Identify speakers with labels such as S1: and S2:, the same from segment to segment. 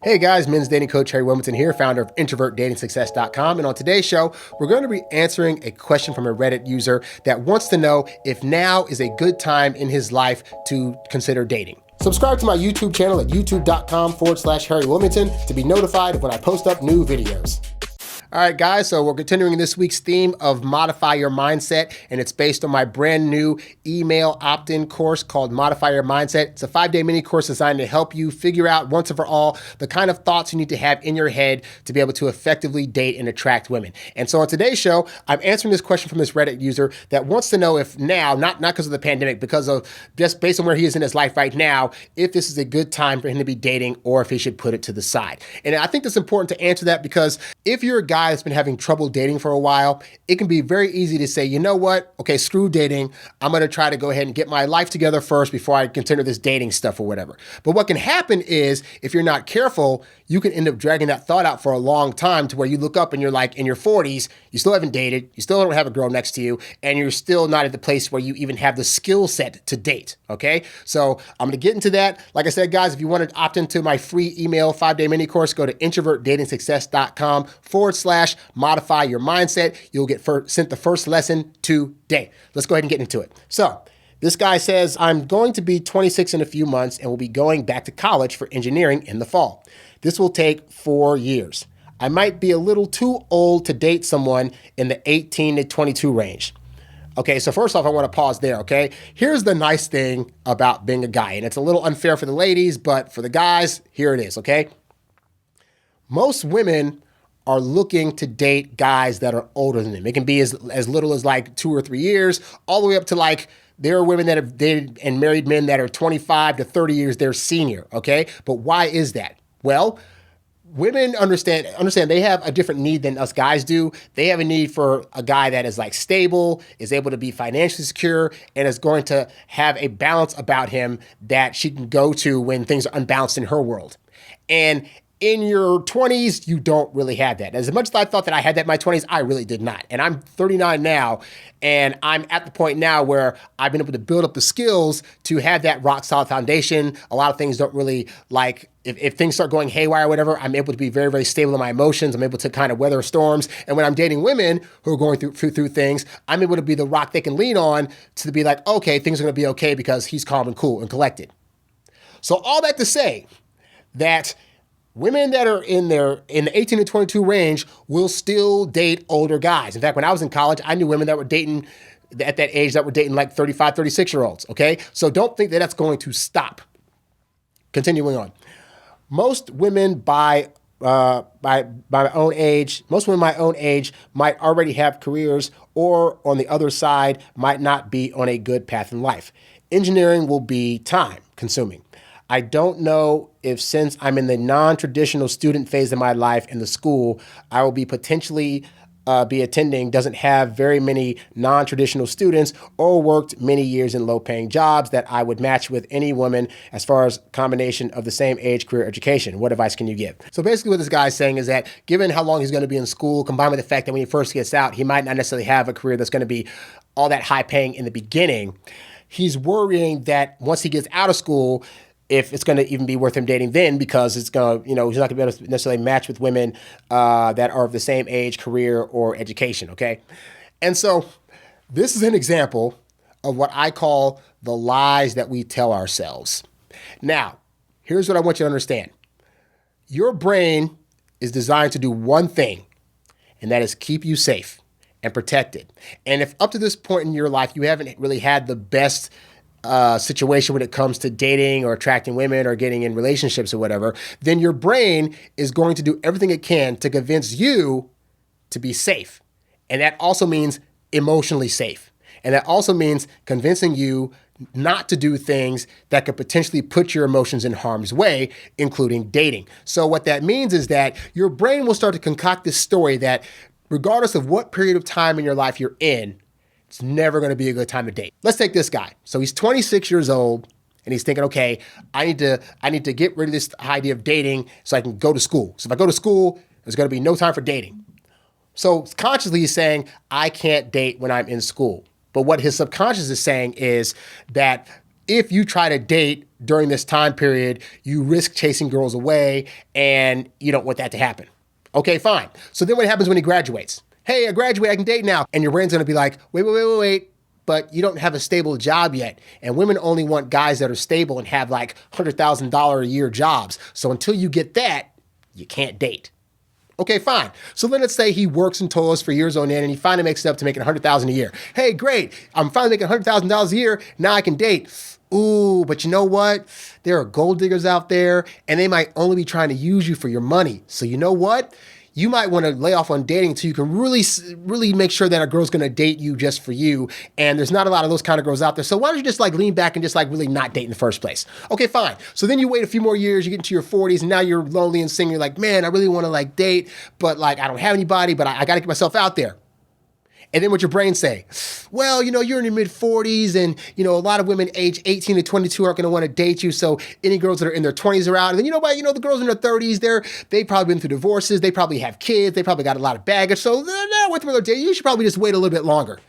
S1: Hey guys, men's dating coach HarryWilmington here, founder of IntrovertDatingSuccess.com. And on today's show, we're going to be answering a question from a Reddit user that wants to know if now is a good time in his life to consider dating. Subscribe to my YouTube channel at youtube.com/HarryWilmington to be notified of when I post up new videos. All right, guys, so we're continuing this week's theme of Modify Your Mindset, and it's based on my brand new email opt-in course called Modify Your Mindset. It's a 5-day mini course designed to help you figure out once and for all the kind of thoughts you need to have in your head to be able to effectively date and attract women. And so on today's show, I'm answering this question from this Reddit user that wants to know if now, not because of the pandemic, because of just based on where he is in his life right now, if this is a good time for him to be dating or if he should put it to the side. And I think it's important to answer that because if you're a guy that's been having trouble dating for a while, it can be very easy to say, you know what? Okay, screw dating. I'm going to try to go ahead and get my life together first before I consider this dating stuff or whatever. But what can happen is if you're not careful, you can end up dragging that thought out for a long time to where you look up and you're like in your 40s, you still haven't dated, you still don't have a girl next to you, and you're still not at the place where you even have the skill set to date, okay? So I'm going to get into that. Like I said, guys, if you want to opt into my free email 5-day mini course, go to introvertdatingsuccess.com/modify your mindset. You'll get sent the first lesson today. Let's go ahead and get into it. So this guy says, I'm going to be 26 in a few months and will be going back to college for engineering in the fall. This will take 4 years. I might be a little too old to date someone in the 18 to 22 range. Okay, so first off, I want to pause there, okay? Here's the nice thing about being a guy, and it's a little unfair for the ladies, but for the guys, here it is, okay? Most women are looking to date guys that are older than them. It can be as little as like 2 or 3 years, all the way up to like, there are women that have dated and married men that are 25 to 30 years their senior, okay? But why is that? Well, women understand they have a different need than us guys do. They have a need for a guy that is like stable, is able to be financially secure, and is going to have a balance about him that she can go to when things are unbalanced in her world. And in your 20s, you don't really have that. As much as I thought that I had that in my 20s, I really did not. And I'm 39 now, and I'm at the point now where I've been able to build up the skills to have that rock solid foundation. A lot of things don't really like, if things start going haywire or whatever, I'm able to be very, very stable in my emotions. I'm able to kind of weather storms. And when I'm dating women who are going through things, I'm able to be the rock they can lean on to be like, okay, things are going to be okay because he's calm and cool and collected. So all that to say that women that are in the 18 to 22 range will still date older guys. In fact, when I was in college, I knew women that were dating at that age that were dating like 35, 36-year-olds, okay? So don't think that that's going to stop. Continuing on. Most women my own age might already have careers or on the other side might not be on a good path in life. Engineering will be time consuming. I don't know if since I'm in the non-traditional student phase of my life in the school I will be potentially be attending doesn't have very many non-traditional students or worked many years in low-paying jobs that I would match with any woman as far as combination of the same age, career, education. What advice can you give? So basically what this guy is saying is that given how long he's going to be in school, combined with the fact that when he first gets out, he might not necessarily have a career that's going to be all that high-paying in the beginning, he's worrying that once he gets out of school, if it's going to even be worth him dating then, because it's going to, he's not going to be able to necessarily match with women that are of the same age, career, or education, okay? And so this is an example of what I call the lies that we tell ourselves. Now, here's what I want you to understand. Your brain is designed to do one thing, and that is keep you safe and protected. And if up to this point in your life you haven't really had the best situation when it comes to dating or attracting women or getting in relationships or whatever, then your brain is going to do everything it can to convince you to be safe. And that also means emotionally safe. And that also means convincing you not to do things that could potentially put your emotions in harm's way, including dating. So what that means is that your brain will start to concoct this story that regardless of what period of time in your life you're in, it's never going to be a good time to date. Let's take this guy. So he's 26 years old and he's thinking, okay, I need to get rid of this idea of dating so I can go to school. So if I go to school, there's going to be no time for dating. So consciously he's saying, I can't date when I'm in school. But what his subconscious is saying is that if you try to date during this time period, you risk chasing girls away and you don't want that to happen. Okay, fine. So then what happens when he graduates? Hey, I graduate, I can date now. And your brain's gonna be like, wait. But you don't have a stable job yet. And women only want guys that are stable and have like $100,000 a year jobs. So until you get that, you can't date. Okay, fine. So then let's say he works in toilets for years on end and he finally makes it up to making $100,000 a year. Hey, great. I'm finally making $100,000 a year. Now I can date. Ooh, but you know what? There are gold diggers out there and they might only be trying to use you for your money. So you know what? You might want to lay off on dating until you can really make sure that a girl's going to date you just for you. And there's not a lot of those kind of girls out there. So why don't you just like lean back and just like really not date in the first place? Okay, fine. So then you wait a few more years, you get into your 40s and now you're lonely and single. You're like, man, I really want to like date, but like I don't have anybody, but I got to get myself out there. And then what your brain say? Well, you're in your mid 40s and, a lot of women age 18 to 22 aren't going to want to date you. So any girls that are in their 20s are out. And then the girls in their 30s, they've probably been through divorces. They probably have kids. They probably got a lot of baggage. So they're not worth their date. You should probably just wait a little bit longer.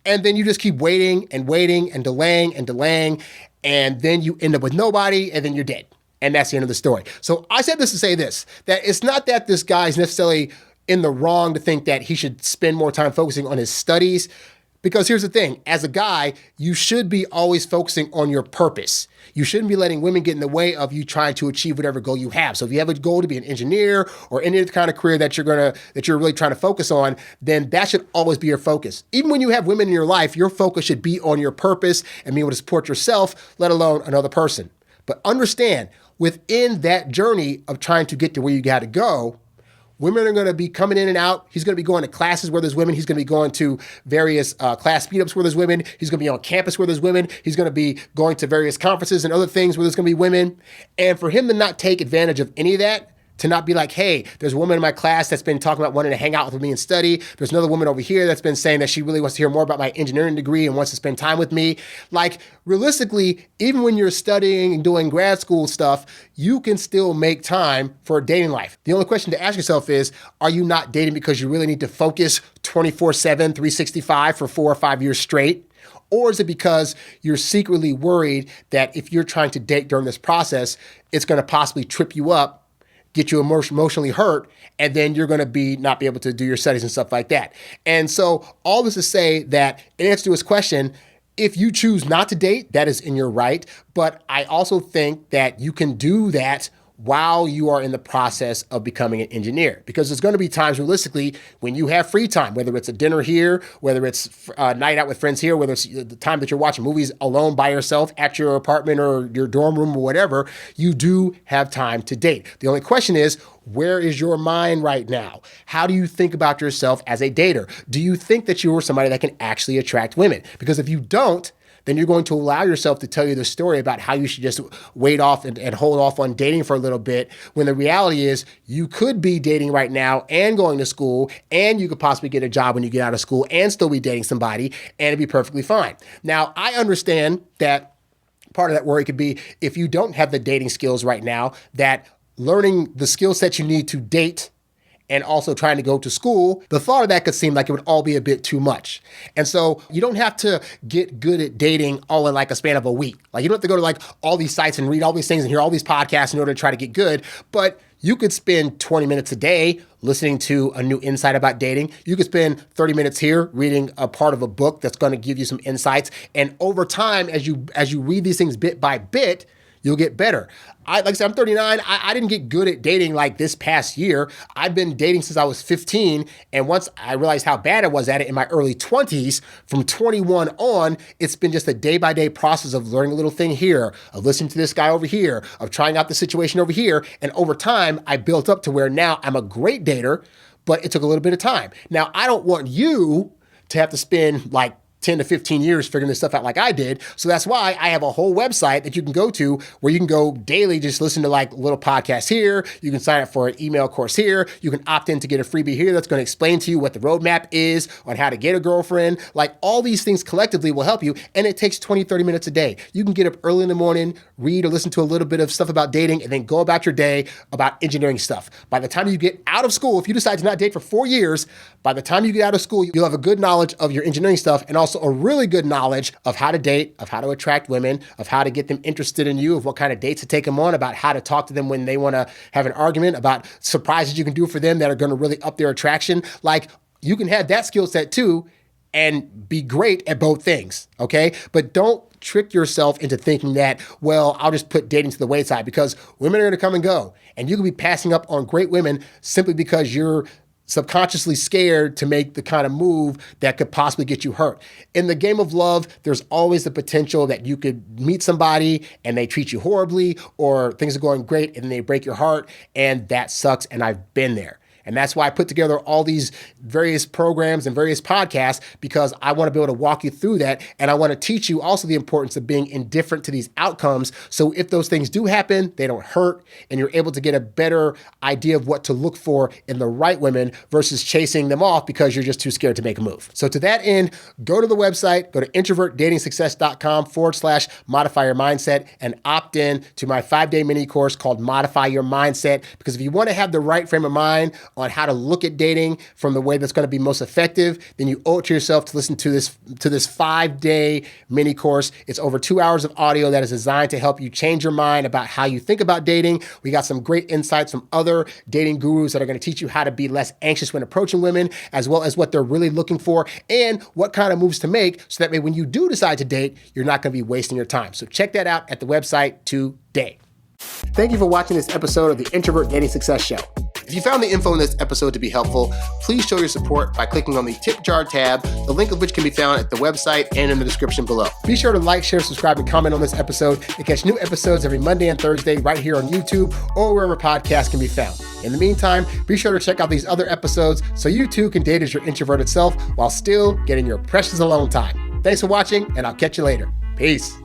S1: And then you just keep waiting and waiting and delaying and delaying. And then you end up with nobody and then you're dead. And that's the end of the story. So I said this to say this, that it's not that this guy's necessarily in the wrong to think that he should spend more time focusing on his studies. Because here's the thing, as a guy, you should be always focusing on your purpose. You shouldn't be letting women get in the way of you trying to achieve whatever goal you have. So if you have a goal to be an engineer or any other kind of career that you're really trying to focus on, then that should always be your focus. Even when you have women in your life, your focus should be on your purpose and being able to support yourself, let alone another person. But understand, within that journey of trying to get to where you got to go, women are going to be coming in and out. He's going to be going to classes where there's women. He's going to be going to various class meetups where there's women. He's going to be on campus where there's women. He's going to be going to various conferences and other things where there's going to be women. And for him to not take advantage of any of that, to not be like, hey, there's a woman in my class that's been talking about wanting to hang out with me and study. There's another woman over here that's been saying that she really wants to hear more about my engineering degree and wants to spend time with me. Like, realistically, even when you're studying and doing grad school stuff, you can still make time for a dating life. The only question to ask yourself is, are you not dating because you really need to focus 24/7, 365 for 4 or 5 years straight? Or is it because you're secretly worried that if you're trying to date during this process, it's going to possibly trip you up, get you emotionally hurt, and then you're going to not be able to do your studies and stuff like that. And so all this to say that in answer to his question, if you choose not to date, that is in your right. But I also think that you can do that while you are in the process of becoming an engineer. Because there's going to be times realistically when you have free time, whether it's a dinner here, whether it's a night out with friends here, whether it's the time that you're watching movies alone by yourself at your apartment or your dorm room or whatever, you do have time to date. The only question is, where is your mind right now? How do you think about yourself as a dater? Do you think that you are somebody that can actually attract women? Because if you don't, then you're going to allow yourself to tell you the story about how you should just wait off and hold off on dating for a little bit, when the reality is you could be dating right now and going to school, and you could possibly get a job when you get out of school and still be dating somebody, and it'd be perfectly fine. Now, I understand that part of that worry could be if you don't have the dating skills right now, that learning the skill sets you need to date and also trying to go to school, the thought of that could seem like it would all be a bit too much. And so you don't have to get good at dating all in like a span of a week. Like, you don't have to go to like all these sites and read all these things and hear all these podcasts in order to try to get good. But you could spend 20 minutes a day listening to a new insight about dating. You could spend 30 minutes here reading a part of a book that's going to give you some insights. And over time, as you read these things bit by bit, you'll get better. Like I said, I'm 39. I didn't get good at dating like this past year. I've been dating since I was 15. And once I realized how bad I was at it in my early 20s, from 21 on, it's been just a day-by-day process of learning a little thing here, of listening to this guy over here, of trying out the situation over here. And over time, I built up to where now I'm a great dater, but it took a little bit of time. Now, I don't want you to have to spend like 10 to 15 years figuring this stuff out like I did. So that's why I have a whole website that you can go to where you can go daily, just listen to like little podcasts here. You can sign up for an email course here. You can opt in to get a freebie here that's going to explain to you what the roadmap is on how to get a girlfriend. Like, all these things collectively will help you. And it takes 20, 30 minutes a day. You can get up early in the morning, read or listen to a little bit of stuff about dating, and then go about your day about engineering stuff. By the time you get out of school, if you decide to not date for 4 years, by the time you get out of school, you'll have a good knowledge of your engineering stuff and also also a really good knowledge of how to date, of how to attract women, of how to get them interested in you, of what kind of dates to take them on, about how to talk to them when they want to have an argument, about surprises you can do for them that are going to really up their attraction. Like, you can have that skill set too and be great at both things, okay? But don't trick yourself into thinking that, well, I'll just put dating to the wayside, because women are going to come and go, and you can be passing up on great women simply because you're subconsciously scared to make the kind of move that could possibly get you hurt. In the game of love, there's always the potential that you could meet somebody and they treat you horribly, or things are going great and they break your heart, and that sucks, and I've been there. And that's why I put together all these various programs and various podcasts, because I want to be able to walk you through that. And I want to teach you also the importance of being indifferent to these outcomes. So if those things do happen, they don't hurt, and you're able to get a better idea of what to look for in the right women versus chasing them off because you're just too scared to make a move. So to that end, go to the website, go to introvertdatingsuccess.com/modify your mindset and opt in to my 5-day mini course called Modify Your Mindset. Because if you want to have the right frame of mind on how to look at dating from the way that's going to be most effective, then you owe it to yourself to listen to this 5-day mini course. It's over 2 hours of audio that is designed to help you change your mind about how you think about dating. We got some great insights from other dating gurus that are going to teach you how to be less anxious when approaching women, as well as what they're really looking for and what kind of moves to make, so that way when you do decide to date, you're not going to be wasting your time. So check that out at the website today. Thank you for watching this episode of the Introvert Dating Success Show. If you found the info in this episode to be helpful, please show your support by clicking on the tip jar tab, the link of which can be found at the website and in the description below. Be sure to like, share, subscribe, and comment on this episode and catch new episodes every Monday and Thursday right here on YouTube or wherever podcasts can be found. In the meantime, be sure to check out these other episodes so you too can date as your introverted self while still getting your precious alone time. Thanks for watching, and I'll catch you later. Peace.